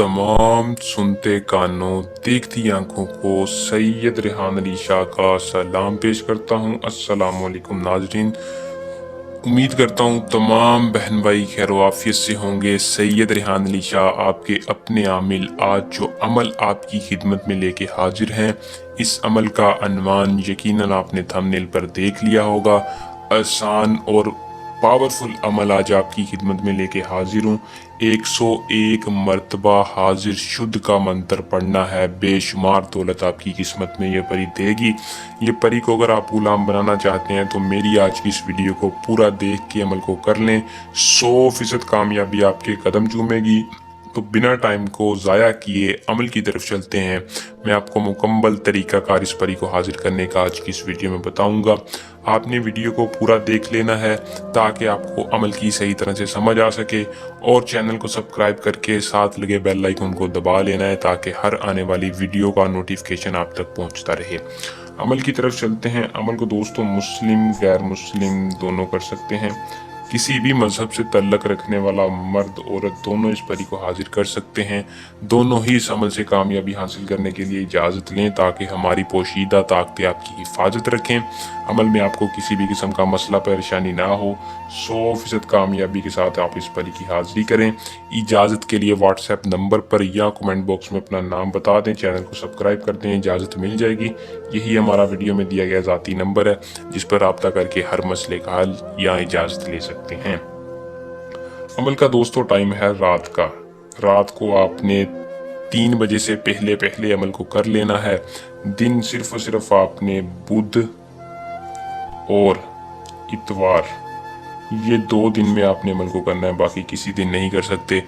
तमाम सुनते कानों देखती आंखों को सैयद रेहान अली शाह का सलाम पेश करता हूँ। अस्सलाम वालेकुम नाजरीन, उम्मीद करता हूँ तमाम बहन भाई खैर आफियत से होंगे। सैयद रेहान अली शाह आपके अपने आमिल आज जो अमल आपकी खिदमत में लेके हाजिर हैं, इस अमल का अनवान यकीनन आपने थंबनेल पर देख लिया होगा। आसान और पावरफुल अमल आज आपकी खिदमत में लेके हाजिर हूँ। 101 मर्तबा हाजिर शुद्ध का मंत्र पढ़ना है, बेशुमार दौलत आपकी किस्मत में ये परी देगी। ये परी को अगर आप गुलाम बनाना चाहते हैं तो मेरी आज की इस वीडियो को पूरा देख के अमल को कर लें। 100% कामयाबी आपके कदम चूमेगी। तो बिना टाइम को ज़ाया किए अमल की तरफ चलते हैं। मैं आपको मुकम्मल तरीक़ाकार इस परी को हाजिर करने का आज की इस वीडियो में बताऊंगा। आपने वीडियो को पूरा देख लेना है ताकि आपको अमल की सही तरह से समझ आ सके, और चैनल को सब्सक्राइब करके साथ लगे बेल आइकन को दबा लेना है ताकि हर आने वाली वीडियो का नोटिफिकेशन आप तक पहुंचता रहे। अमल की तरफ चलते हैं। अमल को दोस्तों मुस्लिम गैर मुस्लिम दोनों कर सकते हैं। किसी भी मजहब से तल्लक रखने वाला मर्द औरत दोनों इस परी को हाजिर कर सकते हैं। दोनों ही इस अमल से कामयाबी हासिल करने के लिए इजाज़त लें ताकि हमारी पोशीदा ताकतें आपकी हिफाजत रखें। अमल में आपको किसी भी किस्म का मसला परेशानी ना हो। 100% कामयाबी के साथ आप इस परी की हाजिरी करें। इजाज़त के लिए व्हाट्सएप नंबर पर या कमेंट बॉक्स में अपना नाम बता दें, चैनल को सब्सक्राइब कर दें, इजाज़त मिल जाएगी। यही हमारा वीडियो में दिया गया ज़ाती नंबर है जिस पर रब्ता करके हर मसले का हल या इजाज़त ले सकते हैं। अमल का दोस्तों टाइम है रात का। रात को आपने 3 बजे से पहले पहले अमल को कर लेना है। दिन सिर्फ और सिर्फ आपने बुध और इतवार, ये 2 दिन में आपने अमल को करना है, बाकी किसी दिन नहीं कर सकते।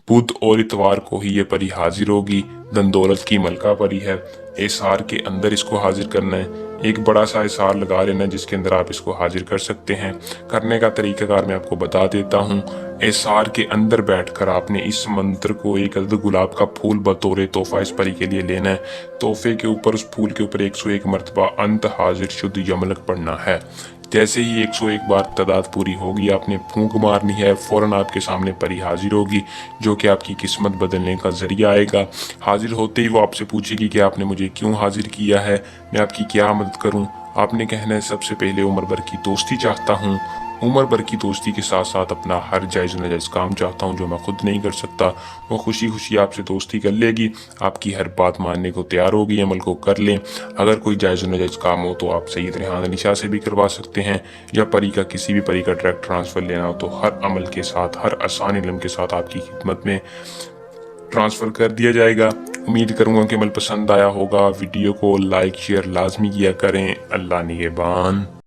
बुध और इतवार को ही ये परी हाजिर होगी। धन दौलत की मलका परी है। एसार के अंदर इसको हाजिर करना है। एक बड़ा सा एसार लगा लेना जिसके अंदर आप इसको हाजिर कर सकते हैं। करने का तरीकाकार मैं आपको बता देता हूँ। एसार के अंदर बैठकर आपने इस मंत्र को एक अदद गुलाब का फूल बतौर तोहफा इस परी के लिए लेना है। तोहफे के ऊपर, उस फूल के ऊपर 101 मरतबा अंत हाजिर शुद्ध यमलक पढ़ना है। जैसे ही 101 बार तादाद पूरी होगी आपने फूंक मारनी है, फौरन आपके सामने परी हाजिर होगी जो कि आपकी किस्मत बदलने का जरिया आएगा। हाजिर होते ही वो आपसे पूछेगी कि आपने मुझे क्यों हाजिर किया है, मैं आपकी क्या मदद करूं। आपने कहना है सबसे पहले उम्र भर की दोस्ती चाहता हूं। उम्र भर की दोस्ती के साथ साथ अपना हर जायज़ नाजायज़ काम चाहता हूं जो मैं खुद नहीं कर सकता। वो खुशी खुशी आपसे दोस्ती कर लेगी, आपकी हर बात मानने को तैयार होगी। अमल को कर लें। अगर कोई जायज़ नाजायज़ काम हो तो आप सैयद रेहान अली शाह से भी करवा सकते हैं, या परी का किसी भी परी का डायरेक्ट ट्रांसफ़र लेना हो तो हर अमल के साथ, हर आसान इल्म के साथ आपकी खिदमत में ट्रांसफ़र कर दिया जाएगा। उम्मीद करूँगा कि अमल पसंद आया होगा। वीडियो को लाइक शेयर लाजमी किया करें। अल्लाह निगहबान।